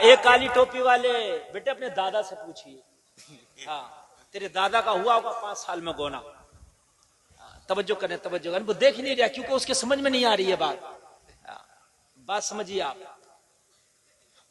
ایک کالی ٹوپی والے بیٹے اپنے دادا سے پوچھیے، ہاں تیرے دادا کا ہوا ہوگا 5 سال میں گونا. توجہ کریں توجہ کریں، وہ دیکھ نہیں رہا کیونکہ اس کے سمجھ میں نہیں آ رہی ہے بات سمجھیے آپ.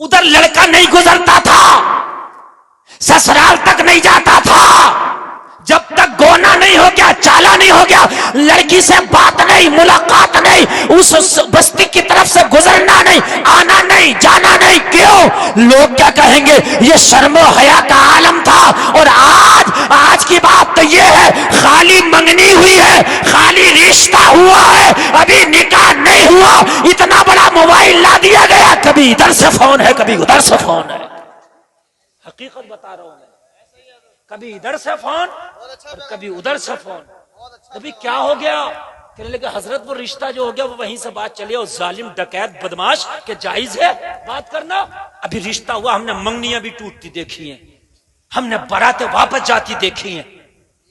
ادھر لڑکا نہیں گزرتا تھا، سسرال تک نہیں جاتا تھا جب تک گونا نہیں ہو گیا، چالا نہیں ہو گیا، لڑکی سے بات نہیں، ملاقات نہیں، اس بستی کی طرف سے گزرنا نہیں، آنا نہیں، جانا نہیں. کیوں؟ لوگ کیا کہیں گے؟ یہ شرم و حیا کا عالم تھا. اور آج کی بات تو یہ ہے، خالی منگنی ہوئی ہے، خالی رشتہ ہوا ہے، ابھی نکاح نہیں ہوا. اتنا بڑا موبائل لا دیا گیا، کبھی ادھر سے فون ہے، کبھی ادھر سے فون ہے. حقیقت بتا رہا ہوں میں، کبھی ادھر سے فون اور کبھی ادھر سے فون. کبھی کیا ہو گیا؟ کہنے لگے حضرت وہ رشتہ جو ہو گیا وہ وہیں سے بات چلی، اور ظالم ڈکیت بدماش کہ جائز ہے بات کرنا. ابھی رشتہ ہوا، ہم نے منگنیاں بھی ٹوٹتی دیکھی ہیں، ہم نے باراتیں واپس جاتی دیکھی ہیں.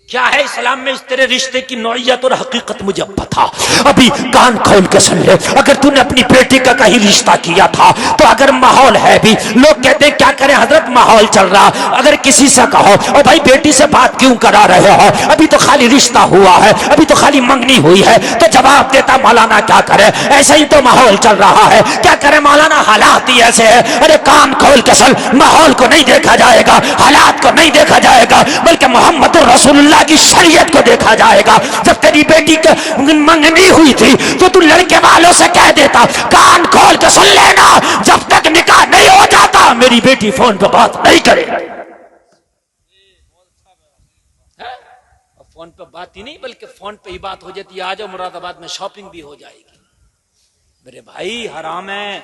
کیا ہے اسلام میں اس تیرے رشتے کی نوعیت اور حقیقت مجھے پتا. ابھی کان کھول کے سن لے، اگر تو نے اپنی بیٹی کا کہیں رشتہ کیا تھا تو اگر ماحول ہے بھی، لوگ کہتے ہیں کیا کریں حضرت ماحول چل رہا، اگر کسی سے کہو اور بھائی بیٹی سے بات کیوں کرا رہے ہو، ابھی تو خالی رشتہ ہوا ہے، ابھی تو خالی منگنی ہوئی ہے، تو جواب دیتا مولانا کیا کرے، ایسا ہی تو ماحول چل رہا ہے، کیا کرے مولانا، حالات ہی ایسے ہے. ارے کان کھول کے سن، ماحول کو نہیں دیکھا جائے گا، حالات کو نہیں دیکھا جائے گا، بلکہ محمد رسول اللہ کی شریعت کو دیکھا جائے گا. جب تیری بیٹی کی منگنی ہوئی تھی تو لڑکے والوں سے کہہ دیتا کان کھول کے سن لینا، جب تک نکاح نہیں ہو جاتا میری بیٹی فون پہ بات نہیں کرے. فون پہ بات ہی نہیں بلکہ فون پہ ہی بات ہو جاتی ہے، آ جاؤ مراد آباد میں شاپنگ بھی ہو جائے گی. میرے بھائی حرام ہے،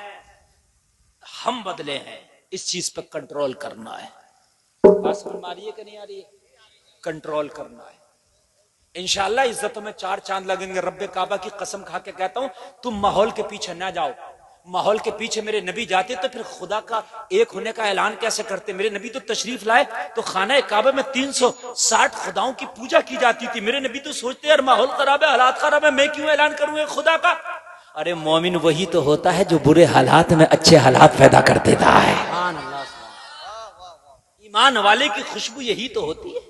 ہم بدلے ہیں، اس چیز پہ کنٹرول کرنا ہے. بات سمجھ میں آ رہی ہے کہ نہیں آ رہی ہے؟ کنٹرول کرنا ہے. انشاءاللہ عزتوں میں 4 چاند لگیں گے. رب کعبہ کی قسم کھا کے کہتا ہوں تم ماحول کے پیچھے نہ جاؤ. ماحول کے پیچھے میرے نبی جاتے تو پھر خدا کا ایک ہونے کا اعلان کیسے کرتے؟ میرے نبی تو تشریف لائے تو خانہ کعبہ میں 360 خداؤں کی پوجا کی جاتی تھی. میرے نبی تو سوچتے یار ماحول خراب ہے، حالات خراب ہے، میں کیوں اعلان کروں ایک خدا کا؟ ارے مومن وہی تو ہوتا ہے جو برے حالات میں اچھے حالات پیدا کر دیتا ہے. ایمان والے کی خوشبو یہی تو ہوتی ہے.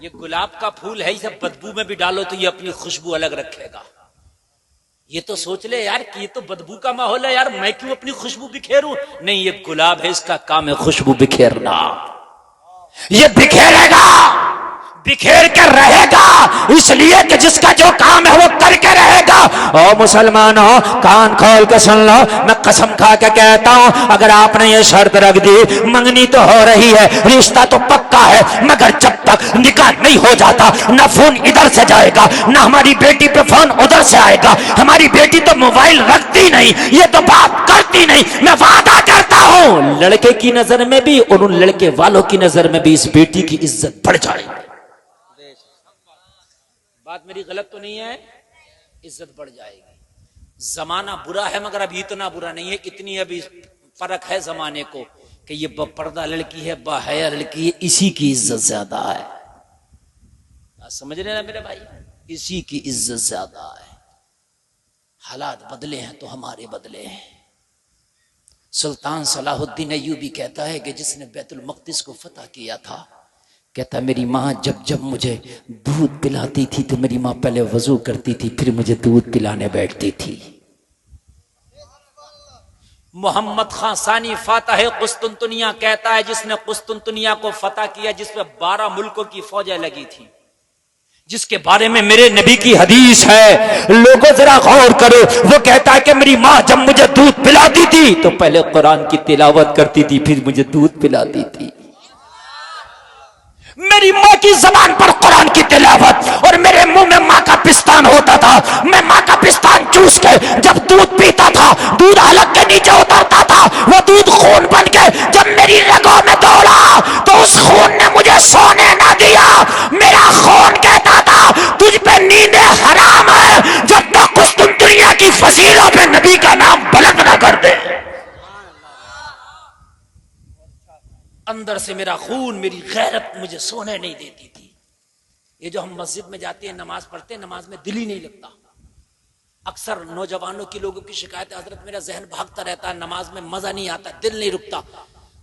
یہ گلاب کا پھول ہے، اسے بدبو میں بھی ڈالو تو یہ اپنی خوشبو الگ رکھے گا. یہ تو سوچ لے یار کہ یہ تو بدبو کا ماحول ہے، یار میں کیوں اپنی خوشبو بکھیروں؟ نہیں، یہ گلاب ہے، اس کا کام ہے خوشبو بکھیرنا. یہ بکھیرے گا، بکھیر کر رہے گا، اس لیے کہ جس کا جو کام ہے وہ کر کے رہے گا. او مسلمانوں کان کھول کے سن لو، میں قسم کھا کے کہتا ہوں اگر آپ نے یہ شرط رکھ دی منگنی تو ہو رہی ہے، رشتہ تو پکا ہے، مگر جب تک نکاح نہیں ہو جاتا نہ فون ادھر سے جائے گا نہ ہماری بیٹی پہ فون ادھر سے آئے گا. ہماری بیٹی تو موبائل رکھتی نہیں، یہ تو بات کرتی نہیں. میں وعدہ کرتا ہوں لڑکے کی نظر میں بھی اور ان لڑکے والوں کی نظر میں بھی اس بیٹی کی عزت بڑھ جائے گی. بات میری غلط تو نہیں ہے؟ عزت بڑھ جائے گی. زمانہ برا ہے مگر ابھی اتنا برا نہیں ہے. اتنی ابھی فرق ہے زمانے کو کہ یہ پردہ لڑکی ہے، باحیا لڑکی ہے، اسی کی عزت زیادہ ہے. سمجھ رہے نا میرے بھائی؟ اسی کی عزت زیادہ ہے. حالات بدلے ہیں تو ہمارے بدلے ہیں. سلطان صلاح الدین ایوبی کہتا ہے کہ جس نے بیت المقدس کو فتح کیا تھا، کہتا میری ماں جب مجھے دودھ پلاتی تھی تو میری ماں پہلے وضو کرتی تھی پھر مجھے دودھ پلانے بیٹھتی تھی. محمد خان ثانی فاتح قسطنطنیہ کہتا ہے جس نے قسطنطنیہ کو فتح کیا، جس پہ 12 ملکوں کی فوجیں لگی تھی، جس کے بارے میں میرے نبی کی حدیث ہے، لوگوں ذرا غور کرو. وہ کہتا ہے کہ میری ماں جب مجھے دودھ پلاتی تھی تو پہلے قرآن کی تلاوت کرتی تھی پھر مجھے دودھ پلاتی تھی. میری ماں کی زبان پر قرآن کی تلاوت اور میرے منہ میں ماں کا پستان ہوتا تھا. میں ماں کا پستان چوس کے جب دودھ پیتا تھا دودھ حلق کے نیچے اترتا تھا، وہ دودھ خون بن کے جب میری رگوں میں دوڑا تو اس خون نے مجھے سونے نہ دیا. میرا خون کہتا تھا تجھ پہ نیند حرام ہے جب تک قسطنطنیہ کی فضیلوں پہ نبی کا نام بلند نہ کر دے. اندر سے میرا خون، میری غیرت مجھے سونے نہیں دیتی تھی. یہ جو ہم مسجد میں جاتے ہیں نماز پڑھتے ہیں، نماز میں دل ہی نہیں لگتا. اکثر نوجوانوں کی لوگوں کی شکایت ہے، حضرت میرا ذہن بھاگتا رہتا ہے، نماز میں مزہ نہیں آتا، دل نہیں رکتا.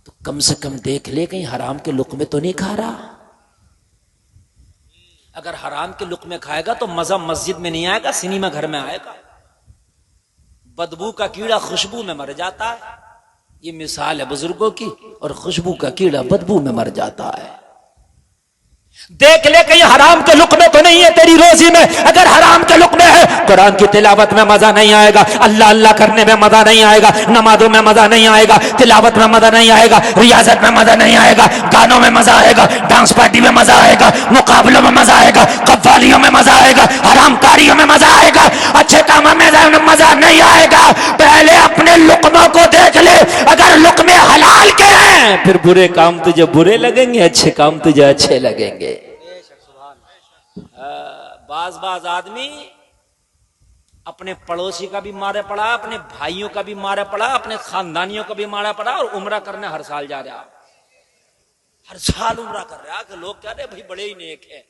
تو کم سے کم دیکھ لے کہیں حرام کے لقمے تو نہیں کھا رہا. اگر حرام کے لقمے کھائے گا تو مزہ مسجد میں نہیں آئے گا، سنیما گھر میں آئے گا. بدبو کا کیڑا خوشبو میں مر جاتا ہے، یہ مثال ہے بزرگوں کی، اور خوشبو کا کیڑا بدبو میں مر جاتا ہے. دیکھ لے کہیں حرام کے لقمے تو نہیں ہے تیری روزی میں. اگر حرام کے لقمے ہے، قرآن کی تلاوت میں مزہ نہیں آئے گا، اللہ اللہ کرنے میں مزہ نہیں آئے گا، نمازوں میں مزہ نہیں آئے گا، تلاوت میں مزہ نہیں آئے گا، ریاضت میں مزہ نہیں آئے گا، گانوں میں مزہ آئے گا، ڈانس پارٹی میں مزہ آئے گا، مقابلوں میں مزہ آئے گا، قوالیوں میں مزہ آئے گا، حرام کاریوں میں مزہ آئے گا، اچھے کاموں میں مزہ نہیں آئے گا. پہلے اپنے لقموں کو دیکھ لے. اگر لقمے حلال کے ہیں پھر برے کام تجھے برے لگیں گے، اچھے کام تجھے اچھے لگیں گے. بعض آدمی اپنے پڑوسی کا بھی مارے پڑا، اپنے بھائیوں کا بھی مارے پڑا، اپنے خاندانیوں کا بھی مارا پڑا، اور عمرہ کرنے ہر سال جا رہا، ہر سال عمرہ کر رہا کہ لوگ کہہ رہے بھائی بڑے ہی نیک ہے.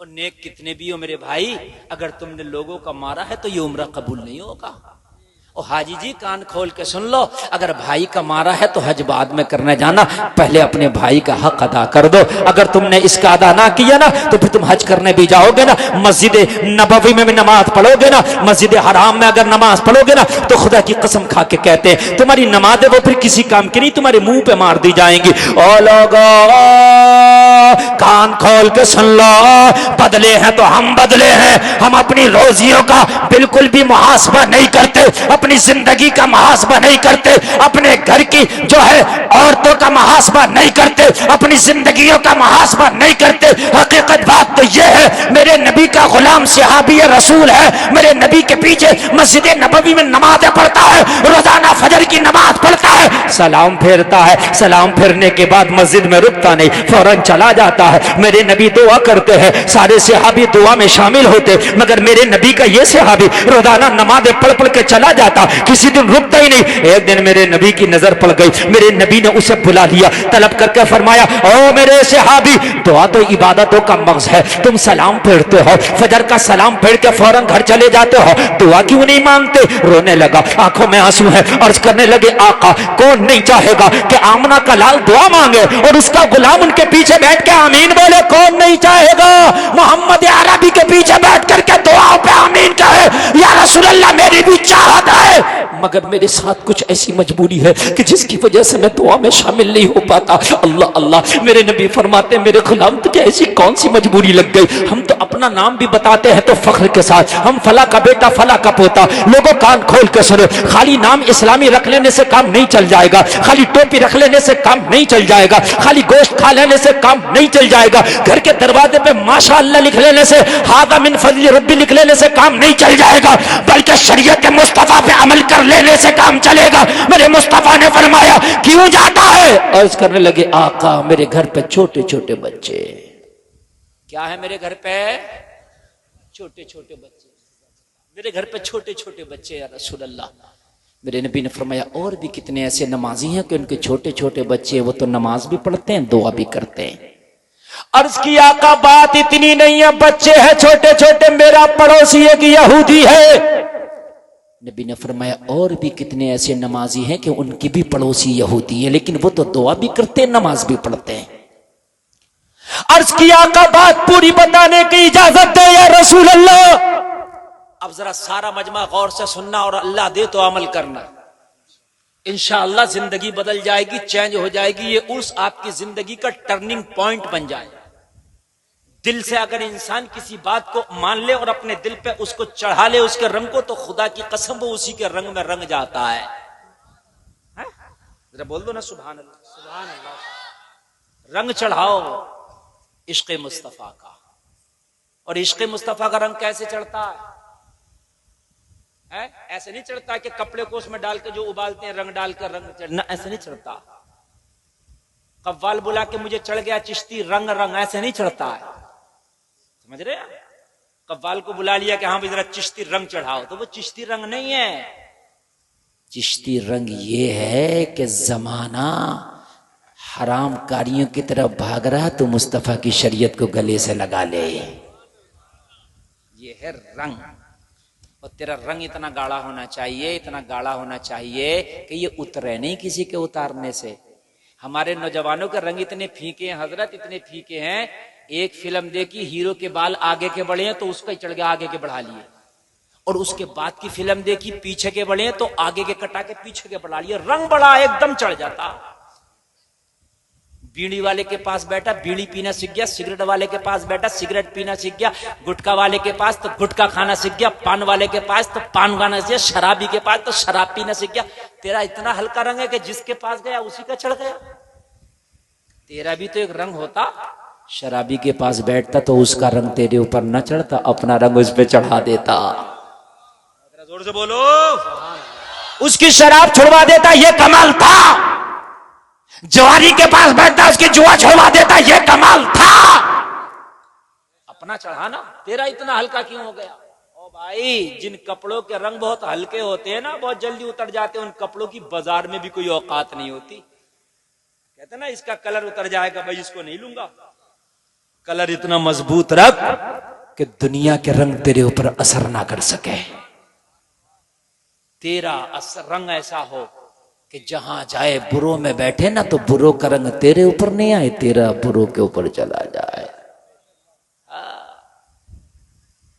اور نیک کتنے بھی ہو میرے بھائی، اگر تم نے لوگوں کا مارا ہے تو یہ عمرہ قبول نہیں ہوگا. اور حاجی جی کان کھول کے سن لو، اگر بھائی کا مارا ہے تو حج بعد میں کرنے جانا، پہلے اپنے بھائی کا حق ادا کر دو. اگر تم نے اس کا ادا نہ کیا نا تو پھر تم حج کرنے بھی جاؤ گے نا، مسجد نبوی میں بھی نماز پڑھو گے نا، مسجد حرام میں اگر نماز پڑھو گے نا تو خدا کی قسم کھا کے کہتے ہیں تمہاری نمازیں وہ پھر کسی کام کی نہیں، تمہارے منہ پہ مار دی جائیں گی. او لوگو کان کھول کے سن لو، بدلے ہیں تو ہم بدلے ہیں. ہم اپنی روزیوں کا بالکل بھی محاسبہ نہیں کرتے، اپنی زندگی کا محاسبہ نہیں کرتے، اپنے گھر کی جو ہے عورتوں کا محاسبہ نہیں کرتے، اپنی زندگیوں کا محاسبہ نہیں کرتے. حقیقت بات تو یہ ہے، میرے نبی کا غلام صحابی رسول ہے، میرے نبی کے پیچھے مسجد نبوی میں نمازیں پڑھتا ہے، روزانہ فجر کی نماز پڑھتا ہے، سلام پھیرتا ہے، سلام پھیرنے کے بعد مسجد میں رکتا نہیں، فوراً چلا جاتا ہے. میرے نبی دعا کرتے ہیں، سارے صحابی دعا میں شامل ہوتے، مگر میرے نبی کا یہ صحابی روزانہ نمازیں پڑھ پڑھ کے چلا جاتا، کسی دن رکتا ہی نہیں. ایک دن میرے نبی کی نظر پڑ گئی، میرے نبی نے اسے بلا لیا، طلب کر کے فرمایا او میرے صحابی، دعا تو عبادتوں کا مغز ہے، تم سلام پھیرتے ہو، فجر کا سلام پھیر کے فوراً گھر چلے جاتے ہو، دعا کیوں نہیں مانگتے؟ رونے لگا، آنکھوں میں آنسو ہیں، عرض کرنے لگے آقا کون نہیں چاہے گا کہ آمنہ کا لال دعا مانگے اور اس کا غلام ان کے پیچھے بیٹھ کے آمین بولے؟ کون نہیں چاہے گا محمد عربی کے پیچھے بیٹھ کر کے دعاؤں پہ آمین کہے؟ یا رسول اللہ میری بھی چاہت ہے، مگر میرے ساتھ کچھ ایسی مجبوری ہے کہ جس کی وجہ سے میں دعا میں شامل نہیں ہو پاتا. اللہ اللہ. میرے نبی فرماتے ہیں میرے غلام تجھے ایسی کون سی مجبوری لگ گئی؟ ہم تو اپنا نام بھی بتاتے ہیں تو فخر کے ساتھ، ہم فلاں کا بیٹا فلاں کا پوتا. لوگوں کان کھول کے سنو، خالی نام اسلامی رکھ لینے سے کام نہیں چل جائے گا، خالی ٹوپی رکھ لینے سے کام نہیں چل جائے گا، خالی گوشت کھا لینے سے کام نہیں چل جائے گا، گھر کے دروازے پہ ماشاء اللہ لکھ لینے سے، ھذا من فضل ربی لکھ لینے سے کام نہیں چل جائے گا، بلکہ شریعت مصطفیٰ پہ عمل کر لینے سے کام چلے گا. میرے مصطفیٰ نے فرمایا کیوں جاتا ہے؟ عرض کرنے لگے آقا میرے گھر پہ چھوٹے چھوٹے بچے. کیا ہے میرے گھر پہ؟ چھوٹے چھوٹے بچے. میرے گھر پہ چھوٹے چھوٹے بچے یا رسول اللہ. میرے نبی نے فرمایا اور بھی کتنے ایسے نمازی ہیں کہ ان کے چھوٹے چھوٹے بچے وہ تو نماز بھی پڑھتے ہیں دعا بھی کرتے ہیں. عرض کی آقا بات اتنی نہیں ہے، بچے ہیں چھوٹے چھوٹے، میرا پڑوسی ایک یہودی ہے. نبی نے فرمایا اور بھی کتنے ایسے نمازی ہیں کہ ان کی بھی پڑوسی یہودی ہے، لیکن وہ تو دعا بھی کرتے ہیں نماز بھی پڑھتے ہیں. عرض کی آقا بات پوری بتانے کی اجازت دے یا رسول اللہ. اب ذرا سارا مجمع غور سے سننا اور اللہ دے تو عمل کرنا، انشاءاللہ زندگی بدل جائے گی، چینج ہو جائے گی. یہ عرس آپ کی زندگی کا ٹرننگ پوائنٹ بن جائے. دل سے اگر انسان کسی بات کو مان لے اور اپنے دل پہ اس کو چڑھا لے اس کے رنگ کو، تو خدا کی قسم وہ اسی کے رنگ میں رنگ جاتا ہے. ذرا بول دو نا سبحان اللہ. سبحان اللہ. رنگ چڑھاؤ عشق مصطفیٰ کا. اور عشق مصطفیٰ کا رنگ کیسے چڑھتا ہے؟ ایسے نہیں چڑھتا کہ کپڑے کو اس میں ڈال کے جو ابالتے ہیں رنگ ڈال کر رنگ چڑھنا، ایسے نہیں چڑھتا. قوال بلا کے مجھے چڑھ گیا چشتی رنگ، ایسے نہیں چڑھتا ہے. سمجھ رہے ہیں؟ قوال کو بلا لیا کہ ہاں بھی ذرا چشتی رنگ چڑھاؤ، تو وہ چشتی رنگ نہیں ہے. چشتی رنگ یہ ہے کہ زمانہ حرام کاریوں کی طرف بھاگ رہا تو مصطفیٰ کی شریعت کو گلے سے لگا لے. یہ ہے رنگ. اور تیرا رنگ اتنا گاڑھا ہونا چاہیے، اتنا گاڑھا ہونا چاہیے کہ یہ اترے نہیں کسی کے اتارنے سے۔ ہمارے نوجوانوں کے رنگ اتنے پھیکے ہیں حضرت، اتنے پھیکے ہیں، ایک فلم دیکھی ہیرو کے بال آگے کے بڑھے ہیں تو اس کا ہی چڑھ گیا آگے کے بڑھا لیے، اور اس کے بعد کی فلم دیکھی پیچھے کے بڑھے ہیں تو آگے کے کٹا کے پیچھے کے بڑھا لیے، رنگ بڑا ایک دم چڑھ جاتا۔ بیڑی والے کے پاس بیٹھا بیڑی پینا سیکھ گیا، سگریٹ والے کے پاس بیٹھا سگریٹ پینا سیکھ گیا، گٹکا والے کے پاس تو گٹکا کھانا سیکھ گیا، پان والے کے پاس تو پان کھانا سیکھ گیا، شرابی کے پاس تو شراب پینا سیکھ گیا۔ تیرا اتنا ہلکا رنگ ہے کہ جس کے پاس گیا اسی کا چڑھ گیا۔ تیرا بھی تو ایک رنگ ہوتا، شرابی کے پاس بیٹھتا تو اس کا رنگ تیرے اوپر نہ چڑھتا، اپنا رنگ اس پہ چڑھا دیتا۔ زور سے بولو، اس کی شراب چھڑوا دیتا، یہ کمال تھا۔ جواری کے پاس بیٹھتا اس کی جوا چھڑوا دیتا، یہ کمال تھا۔ اپنا چڑھانا، تیرا اتنا ہلکا کیوں ہو گیا؟ او بھائی، جن کپڑوں کے رنگ بہت ہلکے ہوتے ہیں نا، بہت جلدی اتر جاتے ہیں، ان کپڑوں کی بازار میں بھی کوئی اوقات نہیں ہوتی۔ کہتے نا اس کا کلر اتر جائے گا بھائی اس کو نہیں لوں گا۔ کلر اتنا مضبوط رکھ کہ دنیا کے رنگ تیرے اوپر اثر نہ کر سکے، تیرا اثر رنگ ایسا ہو کہ جہاں جائے بروں میں بیٹھے نا تو بروں کا رنگ تیرے اوپر نہیں آئے، تیرا بروں کے اوپر چلا جائے۔